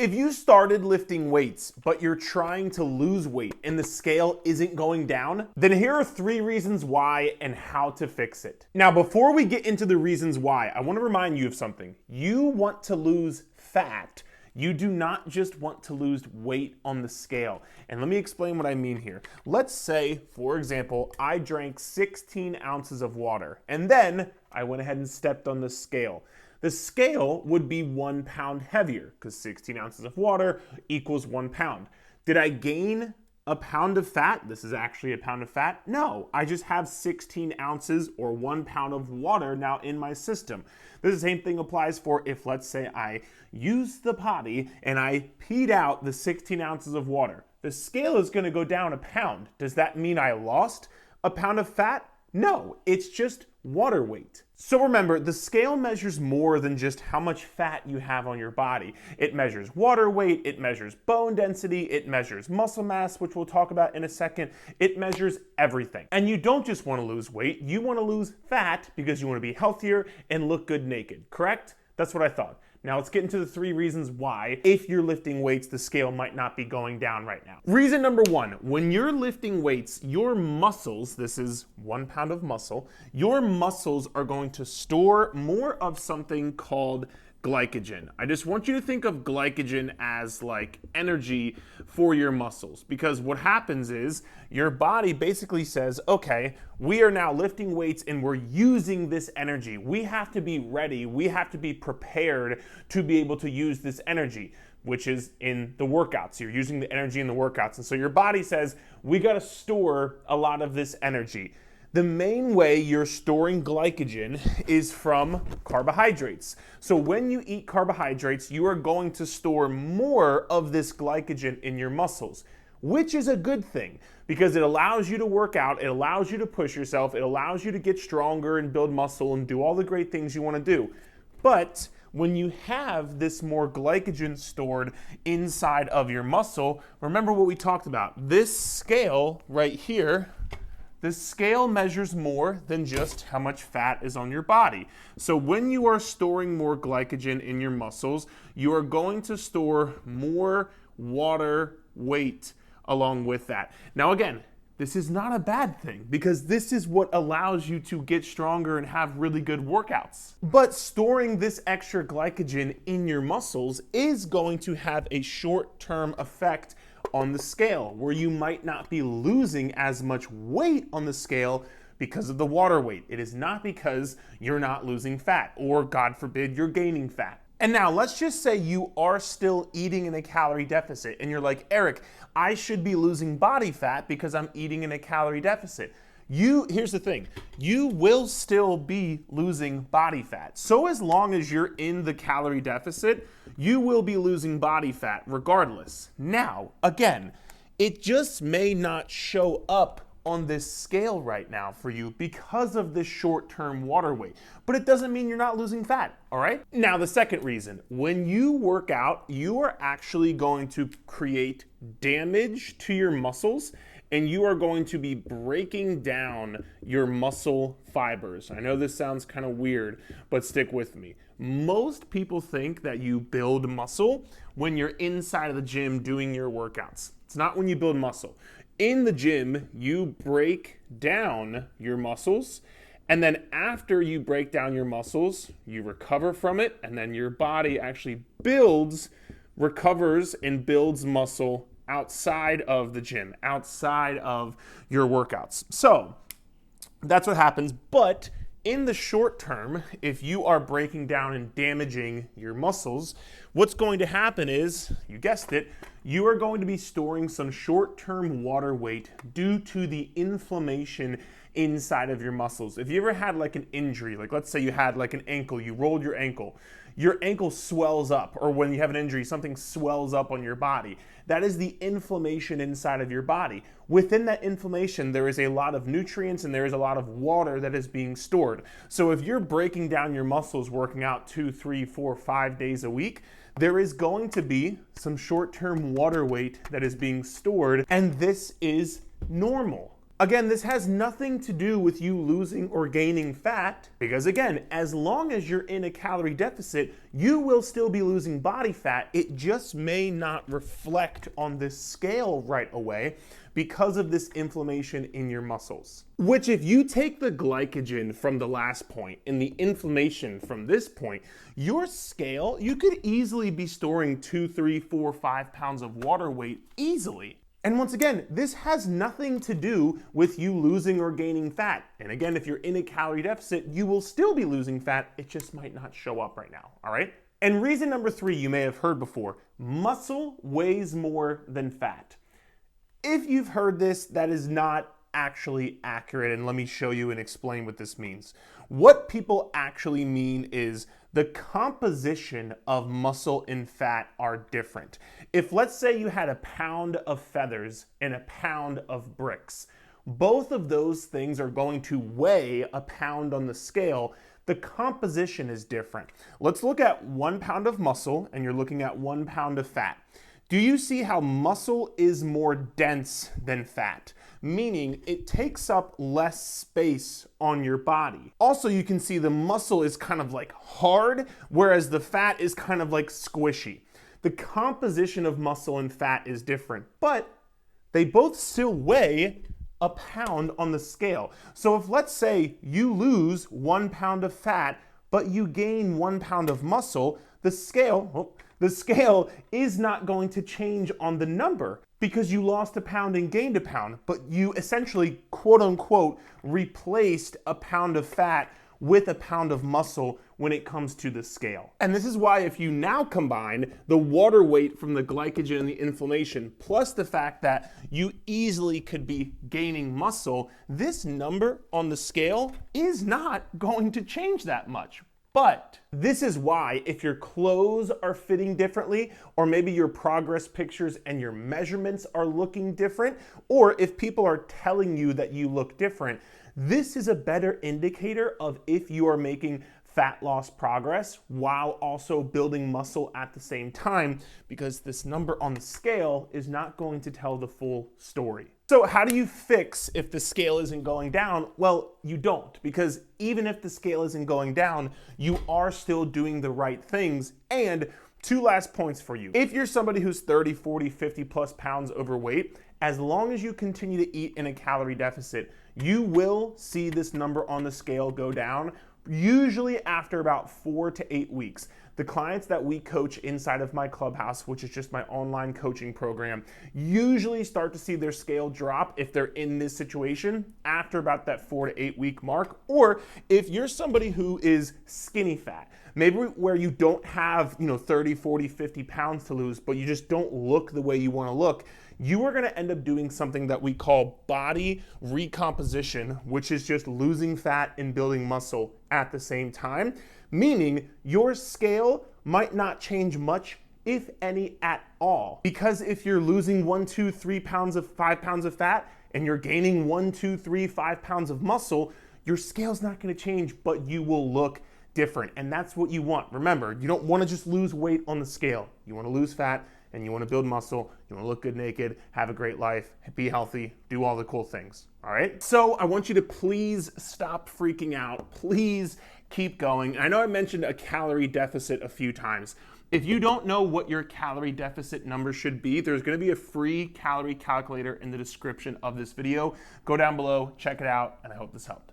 If you started lifting weights, but you're trying to lose weight and the scale isn't going down, then here are 3 reasons why and how to fix it. Now, before we get into the reasons why, I want to remind you of something. You want to lose fat. You do not just want to lose weight on the scale. And let me explain what I mean here. Let's say, for example, I drank 16 ounces of water and then I went ahead and stepped on the scale. The scale would be 1 pound heavier because 16 ounces of water equals 1 pound. Did I gain a pound of fat? This is actually a pound of fat? No, I just have 16 ounces or 1 pound of water now in my system. The same thing applies for if, let's say, I used the potty and I peed out the 16 ounces of water. The scale is going to go down a pound. Does that mean I lost a pound of fat? No, it's just water weight. So remember, the scale measures more than just how much fat you have on your body. It measures water weight, it measures bone density, it measures muscle mass, which we'll talk about in a second. It measures everything. And you don't just want to lose weight, you want to lose fat because you want to be healthier and look good naked, correct? That's what I thought. Now let's get into the 3 reasons why, if you're lifting weights, the scale might not be going down right now. Reason number 1, when you're lifting weights, your muscles, this is 1 pound of muscle, your muscles are going to store more of something called glycogen. I just want you to think of glycogen as like energy for your muscles, because what happens is your body basically says, okay, we are now lifting weights and we're using this energy. We have to be ready. We have to be prepared to be able to use this energy, which is in the workouts. You're using the energy in the workouts. And so your body says, we got to store a lot of this energy. The main way you're storing glycogen is from carbohydrates. So when you eat carbohydrates, you are going to store more of this glycogen in your muscles, which is a good thing because it allows you to work out, it allows you to push yourself, it allows you to get stronger and build muscle and do all the great things you want to do. But when you have this more glycogen stored inside of your muscle, remember what we talked about. This scale right here, this scale measures more than just how much fat is on your body. So when you are storing more glycogen in your muscles, you are going to store more water weight along with that. Now again, this is not a bad thing because this is what allows you to get stronger and have really good workouts. But storing this extra glycogen in your muscles is going to have a short-term effect on the scale, where you might not be losing as much weight on the scale because of the water weight. It is not because you're not losing fat, or God forbid, you're gaining fat. And now let's just say you are still eating in a calorie deficit and you're like, Eric, I should be losing body fat because I'm eating in a calorie deficit. Here's the thing, you will still be losing body fat. So as long as you're in the calorie deficit, you will be losing body fat regardless. Now, again, it just may not show up on this scale right now for you because of this short-term water weight, but it doesn't mean you're not losing fat, all right? Now, the second reason, when you work out, you are actually going to create damage to your muscles and you are going to be breaking down your muscle fibers. I know this sounds kind of weird, but stick with me. Most people think that you build muscle when you're inside of the gym doing your workouts. It's not when you build muscle. In the gym, you break down your muscles, and then after you break down your muscles, you recover from it, and then your body actually recovers and builds muscle outside of the gym, outside of your workouts. So that's what happens. But in the short term, if you are breaking down and damaging your muscles, what's going to happen is, you guessed it, you are going to be storing some short-term water weight due to the inflammation inside of your muscles. If you ever had like an injury, like let's say you had like an ankle, you rolled your ankle swells up, or when you have an injury, something swells up on your body. That is the inflammation inside of your body. Within that inflammation, there is a lot of nutrients and there is a lot of water that is being stored. So if you're breaking down your muscles working out 2, 3, 4, 5 days a week, there is going to be some short-term water weight that is being stored, and this is normal. Again, this has nothing to do with you losing or gaining fat, because again, as long as you're in a calorie deficit, you will still be losing body fat. It just may not reflect on this scale right away because of this inflammation in your muscles. Which, if you take the glycogen from the last point and the inflammation from this point, your scale, you could easily be storing 2, 3, 4, 5 pounds of water weight easily. And once again, this has nothing to do with you losing or gaining fat. And again, if you're in a calorie deficit, you will still be losing fat. It just might not show up right now, all right? And reason number 3, you may have heard before, muscle weighs more than fat. If you've heard this, that is not actually accurate, and let me show you and explain what this means. What people actually mean is the composition of muscle and fat are different. If, let's say, you had a pound of feathers and a pound of bricks, both of those things are going to weigh a pound on the scale. The composition is different. Let's look at 1 pound of muscle and you're looking at 1 pound of fat. Do you see how muscle is more dense than fat? Meaning it takes up less space on your body. Also, you can see the muscle is kind of like hard, whereas the fat is kind of like squishy. The composition of muscle and fat is different, but they both still weigh a pound on the scale. So if, let's say, you lose 1 pound of fat, but you gain 1 pound of muscle, the scale is not going to change on the number because you lost a pound and gained a pound, but you essentially, quote unquote, replaced a pound of fat with a pound of muscle when it comes to the scale. And this is why if you now combine the water weight from the glycogen and the inflammation, plus the fact that you easily could be gaining muscle, this number on the scale is not going to change that much. But this is why if your clothes are fitting differently, or maybe your progress pictures and your measurements are looking different, or if people are telling you that you look different, this is a better indicator of if you are making fat loss progress while also building muscle at the same time, because this number on the scale is not going to tell the full story. So how do you fix if the scale isn't going down? Well, you don't, because even if the scale isn't going down, you are still doing the right things. And 2 last points for you. If you're somebody who's 30, 40, 50 plus pounds overweight, as long as you continue to eat in a calorie deficit, you will see this number on the scale go down, usually after about 4 to 8 weeks. The clients that we coach inside of my clubhouse, which is just my online coaching program, usually start to see their scale drop if they're in this situation after about that 4 to 8 week mark. Or if you're somebody who is skinny fat, maybe where you don't have 30, 40, 50 pounds to lose, but you just don't look the way you want to look, you are going to end up doing something that we call body recomposition, which is just losing fat and building muscle at the same time, meaning your scale might not change much, if any at all. Because if you're losing 1, 2, 3 pounds of 5 pounds of fat and you're gaining 1, 2, 3, 5 pounds of muscle, your scale's not going to change, but you will look different. And that's what you want. Remember, you don't want to just lose weight on the scale. You want to lose fat and you want to build muscle. You want to look good naked, have a great life, be healthy, do all the cool things. All right? So I want you to please stop freaking out. Please keep going. I know I mentioned a calorie deficit a few times. If you don't know what your calorie deficit number should be, there's going to be a free calorie calculator in the description of this video. Go down below, check it out, and I hope this helped.